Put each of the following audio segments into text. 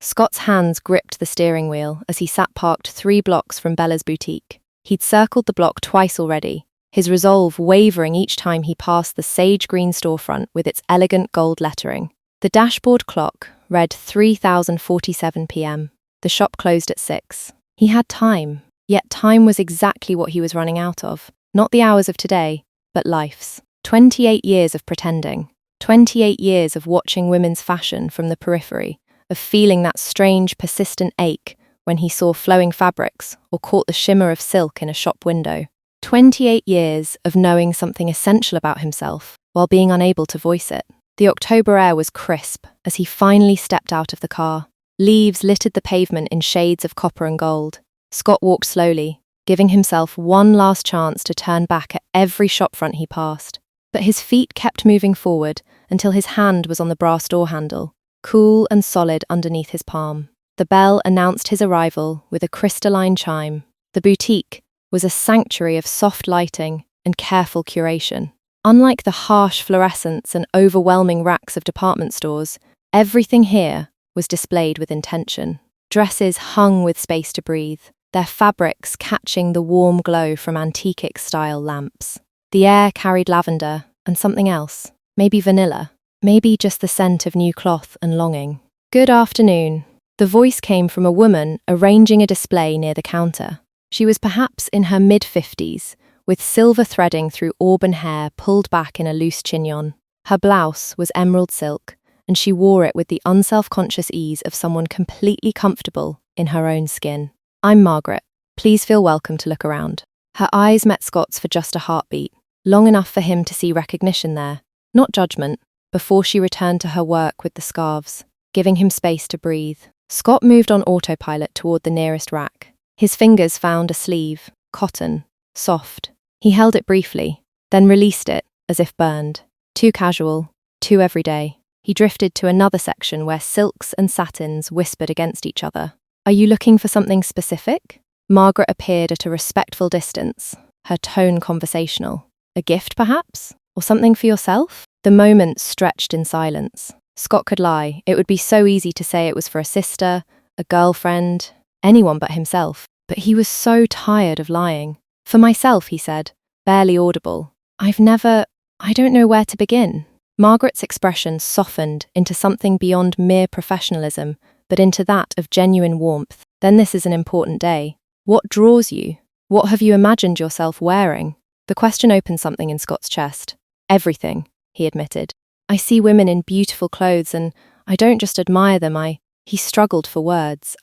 Scott's hands gripped the steering wheel as he sat parked 3 blocks from Bella's boutique. He'd circled the block twice already, his resolve wavering each time he passed the sage green storefront with its elegant gold lettering. The dashboard clock read 3047 p.m. The shop closed at 6. He had time, yet time was exactly what he was running out of. Not the hours of today, but life's. 28 years of pretending. 28 years of watching women's fashion from the periphery, of feeling that strange, persistent ache when he saw flowing fabrics or caught the shimmer of silk in a shop window. 28 years of knowing something essential about himself while being unable to voice it. The October air was crisp as he finally stepped out of the car. Leaves littered the pavement in shades of copper and gold. Scott walked slowly, giving himself one last chance to turn back at every shopfront he passed. But his feet kept moving forward until his hand was on the brass door handle, cool and solid underneath his palm. The bell announced his arrival with a crystalline chime. The boutique was a sanctuary of soft lighting and careful curation. Unlike the harsh fluorescents and overwhelming racks of department stores, everything here was displayed with intention. Dresses hung with space to breathe, their fabrics catching the warm glow from antique-style lamps. The air carried lavender and something else, maybe vanilla, maybe just the scent of new cloth and longing. "Good afternoon." The voice came from a woman arranging a display near the counter. She was perhaps in her mid-50s, with silver threading through auburn hair pulled back in a loose chignon. Her blouse was emerald silk, and she wore it with the unself-conscious ease of someone completely comfortable in her own skin. "I'm Margaret. Please feel welcome to look around." Her eyes met Scott's for just a heartbeat, long enough for him to see recognition there, not judgment, before she returned to her work with the scarves, giving him space to breathe. Scott moved on autopilot toward the nearest rack. His fingers found a sleeve, cotton, soft. He held it briefly, then released it, as if burned. Too casual, too everyday. He drifted to another section where silks and satins whispered against each other. "Are you looking for something specific?" Margaret appeared at a respectful distance, her tone conversational. "A gift, perhaps? Or something for yourself?" The moment stretched in silence. Scott could lie. It would be so easy to say it was for a sister, a girlfriend, anyone but himself. But he was so tired of lying. "For myself," he said, barely audible. I don't know where to begin." Margaret's expression softened into something beyond mere professionalism, but into that of genuine warmth. "Then this is an important day. What draws you? What have you imagined yourself wearing?" The question opened something in Scott's chest. "Everything," he admitted. "I see women in beautiful clothes and I don't just admire them, He struggled for words.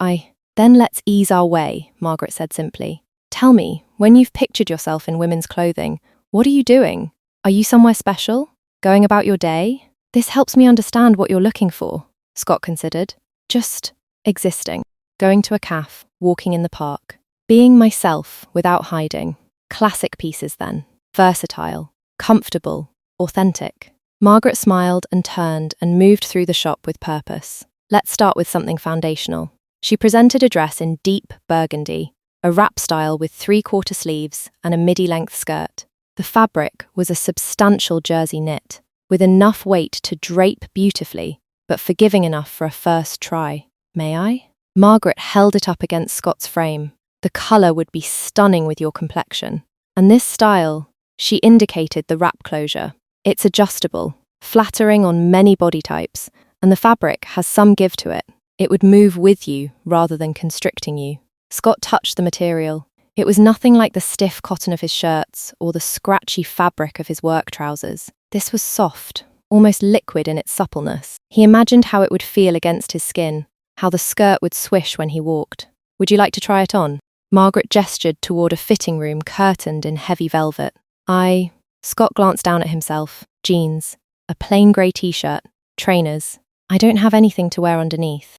"Then let's ease our way," Margaret said simply. "Tell me, when you've pictured yourself in women's clothing, what are you doing? Are you somewhere special? Going about your day?" "This helps me understand what you're looking for," Scott considered. "Just existing. Going to a cafe, walking in the park. Being myself without hiding. Classic pieces then. Versatile, comfortable, authentic." Margaret smiled and turned and moved through the shop with purpose. "Let's start with something foundational." She presented a dress in deep burgundy, a wrap style with 3/4 sleeves and a midi-length skirt. The fabric was a substantial jersey knit, with enough weight to drape beautifully, but forgiving enough for a first try. "May I?" Margaret held it up against Scott's frame. "The colour would be stunning with your complexion. And this style," she indicated the wrap closure. "It's adjustable, flattering on many body types, and the fabric has some give to it. It would move with you rather than constricting you." Scott touched the material. It was nothing like the stiff cotton of his shirts or the scratchy fabric of his work trousers. This was soft, almost liquid in its suppleness. He imagined how it would feel against his skin, how the skirt would swish when he walked. "Would you like to try it on?" Margaret gestured toward a fitting room curtained in heavy velvet. Scott glanced down at himself. Jeans, a plain grey t-shirt, trainers. "I don't have anything to wear underneath."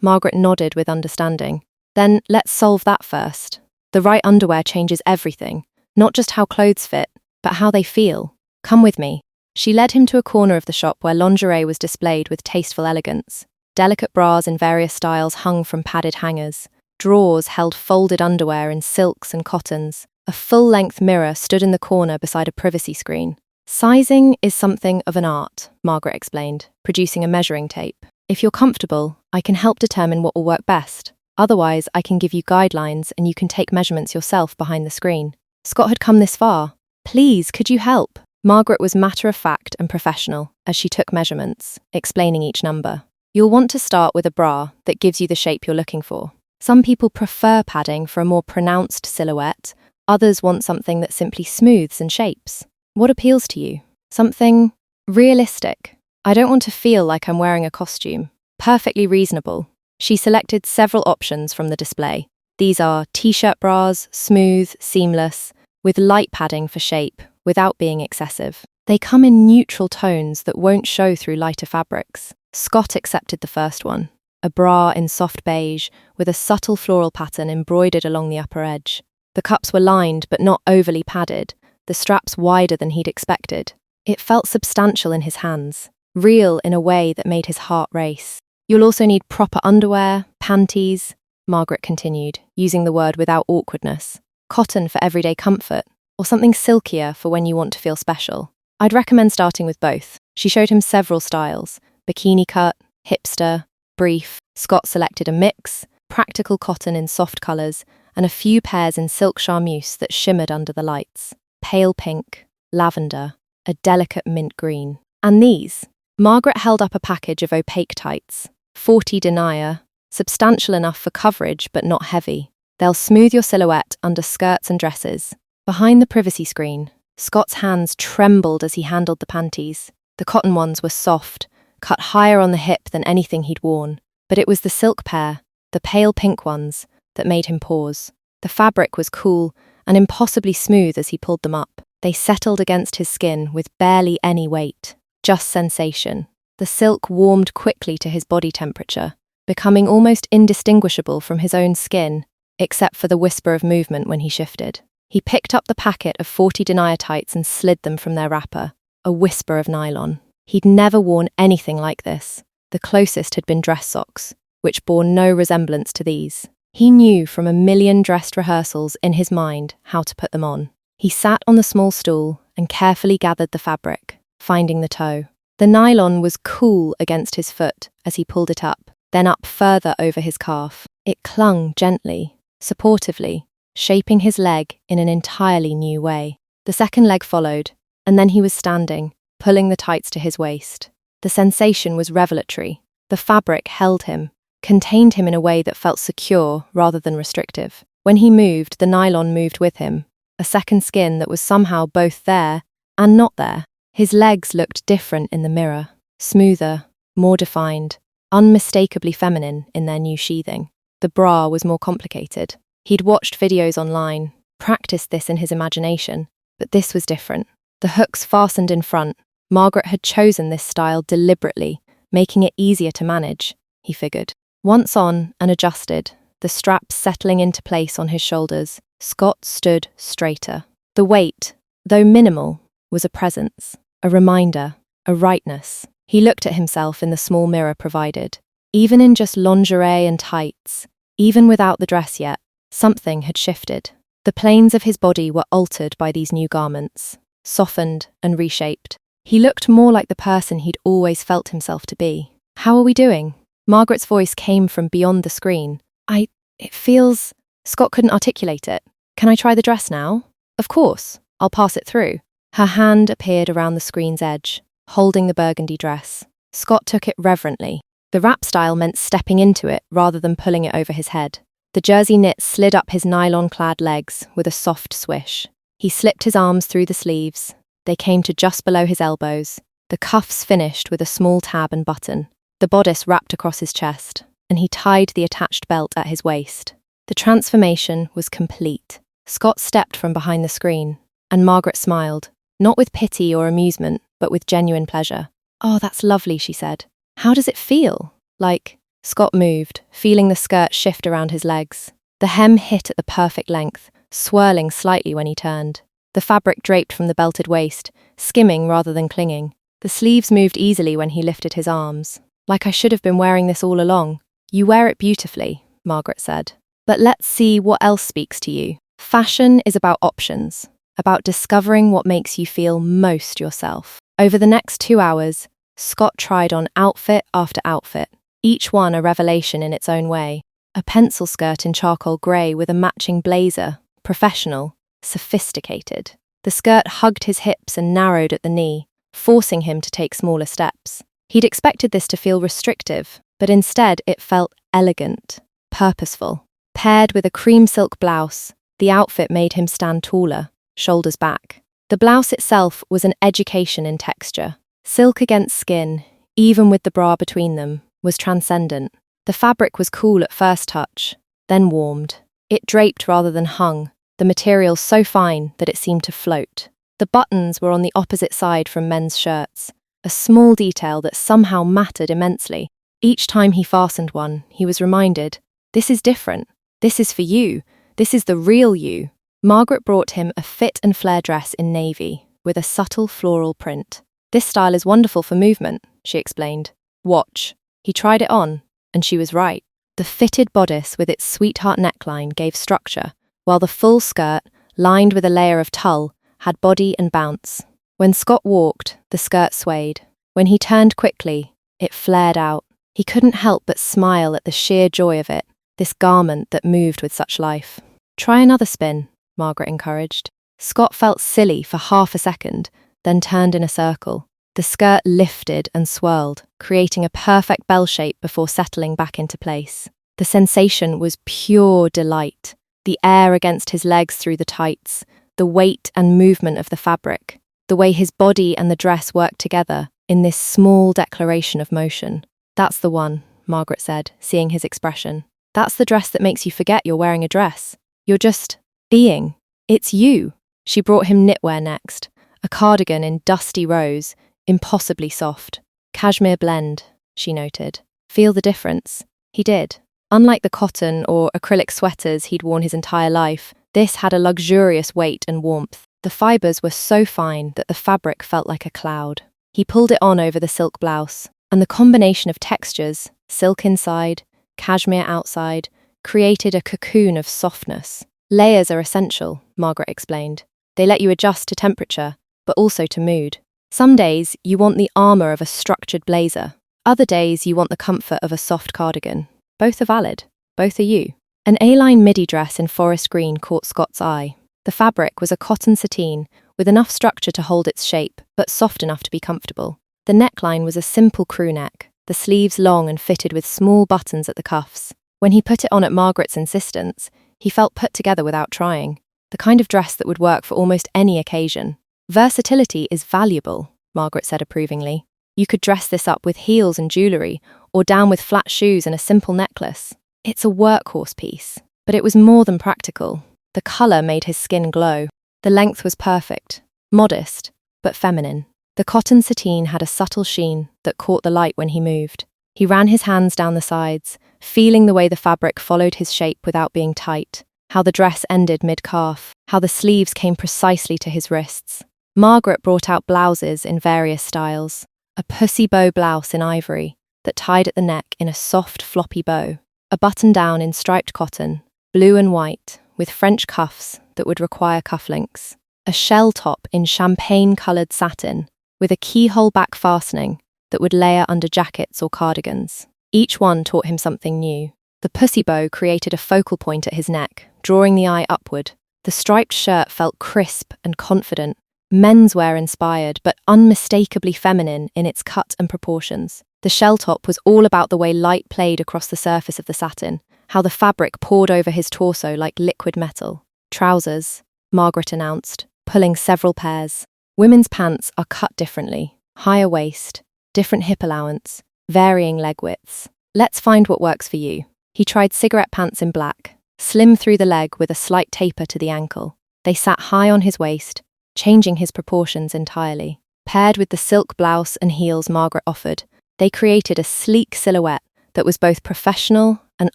Margaret nodded with understanding. "Then let's solve that first. The right underwear changes everything, not just how clothes fit, but how they feel. Come with me." She led him to a corner of the shop where lingerie was displayed with tasteful elegance. Delicate bras in various styles hung from padded hangers. Drawers held folded underwear in silks and cottons. A full-length mirror stood in the corner beside a privacy screen. "Sizing is something of an art," Margaret explained, producing a measuring tape. If you're comfortable, I can help determine what will work best. Otherwise, I can give you guidelines and you can take measurements yourself behind the screen. Scott had come this far. Please, could you help? Margaret was matter-of-fact and professional as she took measurements, explaining each number. You'll want to start with a bra that gives you the shape you're looking for. Some people prefer padding for a more pronounced silhouette. Others want something that simply smooths and shapes. What appeals to you? Something realistic. I don't want to feel like I'm wearing a costume. Perfectly reasonable. She selected several options from the display. These are t-shirt bras, smooth, seamless, with light padding for shape, without being excessive. They come in neutral tones that won't show through lighter fabrics. Scott accepted the first one, a bra in soft beige with a subtle floral pattern embroidered along the upper edge. The cups were lined but not overly padded, the straps wider than he'd expected. It felt substantial in his hands, real in a way that made his heart race. You'll also need proper underwear, panties, Margaret continued, using the word without awkwardness. Cotton for everyday comfort, or something silkier for when you want to feel special. I'd recommend starting with both. She showed him several styles: bikini cut, hipster, brief. Scott selected a mix, practical cotton in soft colours, and a few pairs in silk charmeuse that shimmered under the lights. Pale pink, lavender, a delicate mint green. And these? Margaret held up a package of opaque tights. 40 denier, substantial enough for coverage but not heavy. They'll smooth your silhouette under skirts and dresses. Behind the privacy screen, Scott's hands trembled as he handled the panties. The cotton ones were soft, cut higher on the hip than anything he'd worn. But it was the silk pair, the pale pink ones, that made him pause. The fabric was cool and impossibly smooth as he pulled them up. They settled against his skin with barely any weight, just sensation. The silk warmed quickly to his body temperature, becoming almost indistinguishable from his own skin, except for the whisper of movement when he shifted. He picked up the packet of 40 denier tights and slid them from their wrapper, a whisper of nylon. He'd never worn anything like this. The closest had been dress socks, which bore no resemblance to these. He knew from a million dressed rehearsals in his mind how to put them on. He sat on the small stool and carefully gathered the fabric, finding the toe. The nylon was cool against his foot as he pulled it up, then up further over his calf. It clung gently, supportively, shaping his leg in an entirely new way. The second leg followed, and then he was standing, pulling the tights to his waist. The sensation was revelatory. The fabric held him, contained him in a way that felt secure rather than restrictive. When he moved, the nylon moved with him, a second skin that was somehow both there and not there. His legs looked different in the mirror, smoother, more defined, unmistakably feminine in their new sheathing. The bra was more complicated. He'd watched videos online, practiced this in his imagination, but this was different. The hooks fastened in front. Margaret had chosen this style deliberately, making it easier to manage, he figured. Once on and adjusted, the straps settling into place on his shoulders, Scott stood straighter. The weight, though minimal, was a presence, a reminder, a rightness. He looked at himself in the small mirror provided. Even in just lingerie and tights, even without the dress yet, something had shifted. The planes of his body were altered by these new garments, softened and reshaped. He looked more like the person he'd always felt himself to be. How are we doing? Margaret's voice came from beyond the screen. It feels... Scott couldn't articulate it. Can I try the dress now? Of course. I'll pass it through. Her hand appeared around the screen's edge, holding the burgundy dress. Scott took it reverently. The wrap style meant stepping into it rather than pulling it over his head. The jersey knit slid up his nylon-clad legs with a soft swish. He slipped his arms through the sleeves. They came to just below his elbows. The cuffs finished with a small tab and button. The bodice wrapped across his chest, and he tied the attached belt at his waist. The transformation was complete. Scott stepped from behind the screen, and Margaret smiled, not with pity or amusement, but with genuine pleasure. "Oh, that's lovely," she said. "How does it feel?" "Like..." Scott moved, feeling the skirt shift around his legs. The hem hit at the perfect length, swirling slightly when he turned. The fabric draped from the belted waist, skimming rather than clinging. The sleeves moved easily when he lifted his arms. "Like I should have been wearing this all along." "You wear it beautifully," Margaret said. "But let's see what else speaks to you." Fashion is about options, about discovering what makes you feel most yourself. Over the next 2 hours, Scott tried on outfit after outfit. each one a revelation in its own way. A pencil skirt in charcoal grey with a matching blazer, professional, sophisticated. The skirt hugged his hips and narrowed at the knee, forcing him to take smaller steps. He'd expected this to feel restrictive, but instead it felt elegant, purposeful. Paired with a cream silk blouse, the outfit made him stand taller, shoulders back. The blouse itself was an education in texture. Silk against skin, even with the bra between them, was transcendent. The fabric was cool at first touch, then warmed. It draped rather than hung, the material so fine that it seemed to float. The buttons were on the opposite side from men's shirts, a small detail that somehow mattered immensely. Each time he fastened one, he was reminded, this is different. This is for you. This is the real you. Margaret brought him a fit and flare dress in navy, with a subtle floral print. This style is wonderful for movement, she explained. Watch. He tried it on, and she was right. The fitted bodice with its sweetheart neckline gave structure, while the full skirt, lined with a layer of tulle, had body and bounce. When Scott walked, the skirt swayed. When he turned quickly, it flared out. He couldn't help but smile at the sheer joy of it, this garment that moved with such life. Try another spin, Margaret encouraged. Scott felt silly for half a second, then turned in a circle. The skirt lifted and swirled, creating a perfect bell shape before settling back into place. The sensation was pure delight. The air against his legs through the tights, the weight and movement of the fabric, the way his body and the dress worked together in this small declaration of motion. That's the one, Margaret said, seeing his expression. That's the dress that makes you forget you're wearing a dress. You're just being. It's you. She brought him knitwear next, a cardigan in dusty rose, impossibly soft. Cashmere blend, she noted. Feel the difference? He did. Unlike the cotton or acrylic sweaters he'd worn his entire life, this had a luxurious weight and warmth. The fibers were so fine that the fabric felt like a cloud. He pulled it on over the silk blouse, and the combination of textures, silk inside, cashmere outside, created a cocoon of softness. Layers are essential, Margaret explained. They let you adjust to temperature, but also to mood. Some days you want the armour of a structured blazer. Other days you want the comfort of a soft cardigan. Both are valid. Both are you. An A-line midi dress in forest green caught Scott's eye. The fabric was a cotton sateen, with enough structure to hold its shape, but soft enough to be comfortable. The neckline was a simple crew neck, the sleeves long and fitted with small buttons at the cuffs. When he put it on at Margaret's insistence, he felt put together without trying. The kind of dress that would work for almost any occasion. Versatility is valuable, Margaret said approvingly. You could dress this up with heels and jewellery, or down with flat shoes and a simple necklace. It's a workhorse piece, but it was more than practical. The colour made his skin glow. The length was perfect, modest, but feminine. The cotton sateen had a subtle sheen that caught the light when he moved. He ran his hands down the sides, feeling the way the fabric followed his shape without being tight, how the dress ended mid-calf, how the sleeves came precisely to his wrists. Margaret brought out blouses in various styles. A pussy bow blouse in ivory that tied at the neck in a soft, floppy bow. A button-down in striped cotton, blue and white, with French cuffs that would require cufflinks. A shell top in champagne-coloured satin, with a keyhole back fastening that would layer under jackets or cardigans. Each one taught him something new. The pussy bow created a focal point at his neck, drawing the eye upward. The striped shirt felt crisp and confident, menswear inspired but unmistakably feminine in its cut and proportions. The shell top was all about the way light played across the surface of the satin, how the fabric poured over his torso like liquid metal. Trousers, Margaret announced, pulling several pairs. Women's pants are cut differently, higher waist, different hip allowance, varying leg widths. Let's find what works for you. He tried cigarette pants in black, slim through the leg with a slight taper to the ankle. They sat high on his waist, changing his proportions entirely. Paired with the silk blouse and heels Margaret offered, they created a sleek silhouette that was both professional and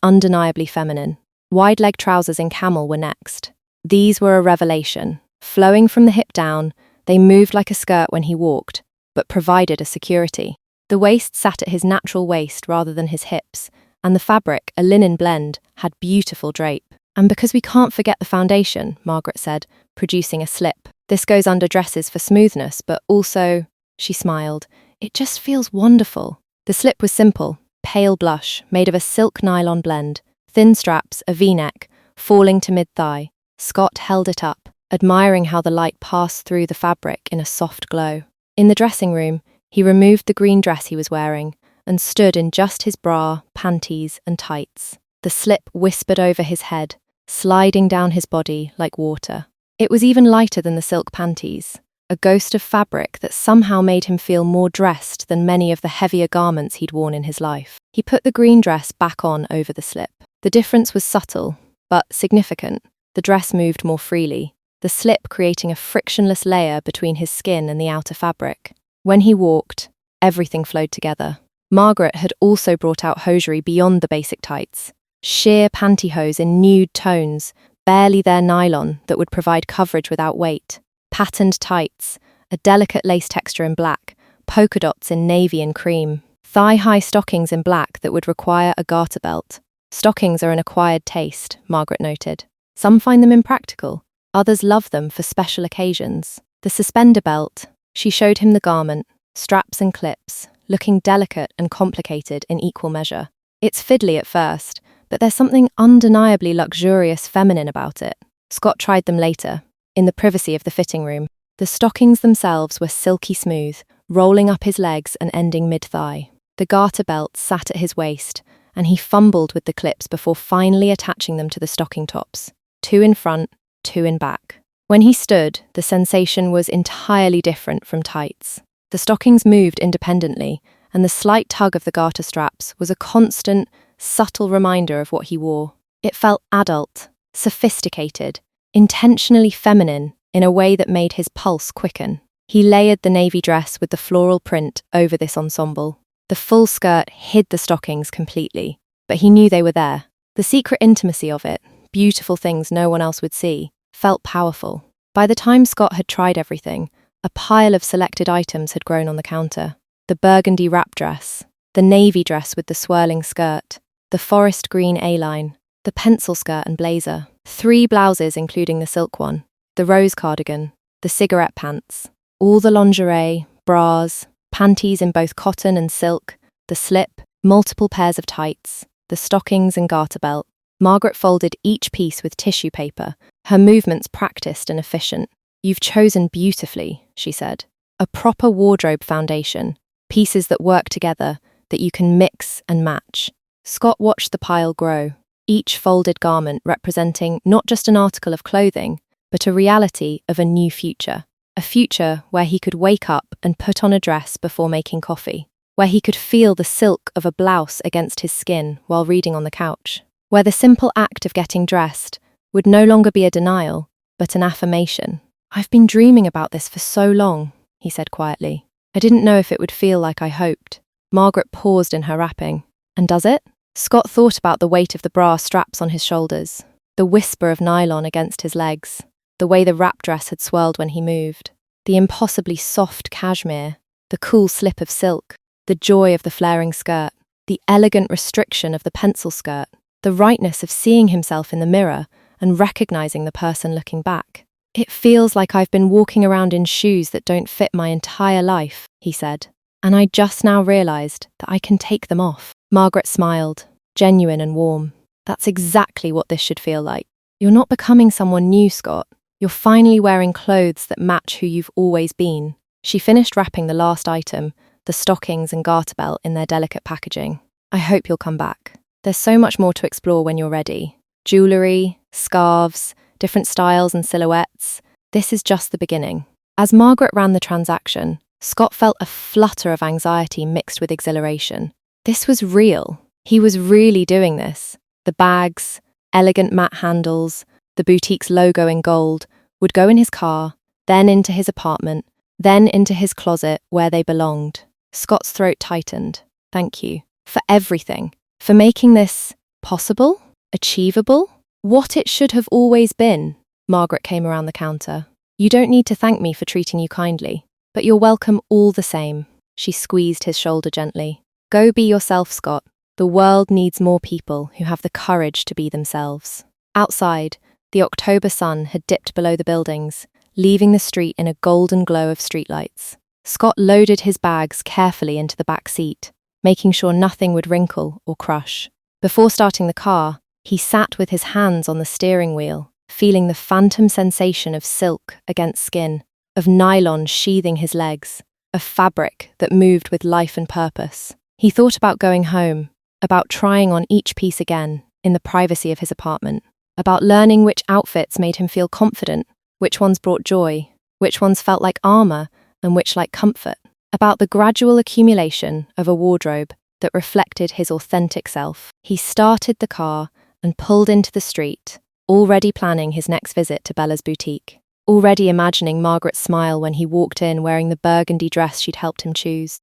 undeniably feminine. Wide-leg trousers in camel were next. These were a revelation. Flowing from the hip down, they moved like a skirt when he walked, but provided a security. The waist sat at his natural waist rather than his hips, and the fabric, a linen blend, had beautiful drape. And because we can't forget the foundation, Margaret said, producing a slip. This goes under dresses for smoothness, but also, she smiled, it just feels wonderful. The slip was simple, pale blush, made of a silk nylon blend, thin straps, a V-neck, falling to mid-thigh. Scott held it up, admiring how the light passed through the fabric in a soft glow. In the dressing room, he removed the green dress he was wearing and stood in just his bra, panties, and tights. The slip whispered over his head, sliding down his body like water. It was even lighter than the silk panties, a ghost of fabric that somehow made him feel more dressed than many of the heavier garments he'd worn in his life. He put the green dress back on over the slip. The difference was subtle, but significant. The dress moved more freely, the slip creating a frictionless layer between his skin and the outer fabric. When he walked, everything flowed together. Margaret had also brought out hosiery beyond the basic tights. Sheer pantyhose in nude tones, barely their nylon that would provide coverage without weight. Patterned tights, a delicate lace texture in black, polka dots in navy and cream. Thigh-high stockings in black that would require a garter belt. Stockings are an acquired taste, Margaret noted. Some find them impractical, others love them for special occasions. The suspender belt, she showed him the garment, straps and clips, looking delicate and complicated in equal measure. It's fiddly at first, but there's something undeniably luxurious feminine about it. Scott tried them later, in the privacy of the fitting room. The stockings themselves were silky smooth, rolling up his legs and ending mid-thigh. The garter belt sat at his waist, and he fumbled with the clips before finally attaching them to the stocking tops. 2 in front, 2 in back. When he stood, the sensation was entirely different from tights. The stockings moved independently, and the slight tug of the garter straps was a constant, subtle reminder of what he wore. It felt adult, sophisticated, intentionally feminine in a way that made his pulse quicken. He layered the navy dress with the floral print over this ensemble. The full skirt hid the stockings completely, but he knew they were there. The secret intimacy of it, beautiful things no one else would see, felt powerful. By the time Scott had tried everything, a pile of selected items had grown on the counter. The burgundy wrap dress, the navy dress with the swirling skirt, the forest green A-line, the pencil skirt and blazer, 3 blouses including the silk one, the rose cardigan, the cigarette pants, all the lingerie, bras, panties in both cotton and silk, the slip, multiple pairs of tights, the stockings and garter belt. Margaret folded each piece with tissue paper, her movements practiced and efficient. "You've chosen beautifully," she said. "A proper wardrobe foundation, pieces that work together, that you can mix and match." Scott watched the pile grow, each folded garment representing not just an article of clothing, but a reality of a new future. A future where he could wake up and put on a dress before making coffee, where he could feel the silk of a blouse against his skin while reading on the couch, where the simple act of getting dressed would no longer be a denial, but an affirmation. "I've been dreaming about this for so long," he said quietly. "I didn't know if it would feel like I hoped." Margaret paused in her wrapping. "And does it?" Scott thought about the weight of the bra straps on his shoulders, the whisper of nylon against his legs, the way the wrap dress had swirled when he moved, the impossibly soft cashmere, the cool slip of silk, the joy of the flaring skirt, the elegant restriction of the pencil skirt, the rightness of seeing himself in the mirror and recognizing the person looking back. "It feels like I've been walking around in shoes that don't fit my entire life," he said, "and I just now realized that I can take them off." Margaret smiled, genuine and warm. "That's exactly what this should feel like. You're not becoming someone new, Scott. You're finally wearing clothes that match who you've always been." She finished wrapping the last item, the stockings and garter belt, in their delicate packaging. "I hope you'll come back. There's so much more to explore when you're ready. Jewellery, scarves, different styles and silhouettes. This is just the beginning." As Margaret ran the transaction, Scott felt a flutter of anxiety mixed with exhilaration. This was real. He was really doing this. The bags, elegant matte handles, the boutique's logo in gold, would go in his car, then into his apartment, then into his closet where they belonged. Scott's throat tightened. "Thank you. For everything. For making this possible? Achievable? What it should have always been." Margaret came around the counter. "You don't need to thank me for treating you kindly, but you're welcome all the same." She squeezed his shoulder gently. "Go be yourself, Scott. The world needs more people who have the courage to be themselves." Outside, the October sun had dipped below the buildings, leaving the street in a golden glow of streetlights. Scott loaded his bags carefully into the back seat, making sure nothing would wrinkle or crush. Before starting the car, he sat with his hands on the steering wheel, feeling the phantom sensation of silk against skin, of nylon sheathing his legs, of fabric that moved with life and purpose. He thought about going home, about trying on each piece again, in the privacy of his apartment, about learning which outfits made him feel confident, which ones brought joy, which ones felt like armor, and which like comfort, about the gradual accumulation of a wardrobe that reflected his authentic self. He started the car and pulled into the street, already planning his next visit to Bella's boutique, already imagining Margaret's smile when he walked in wearing the burgundy dress she'd helped him choose.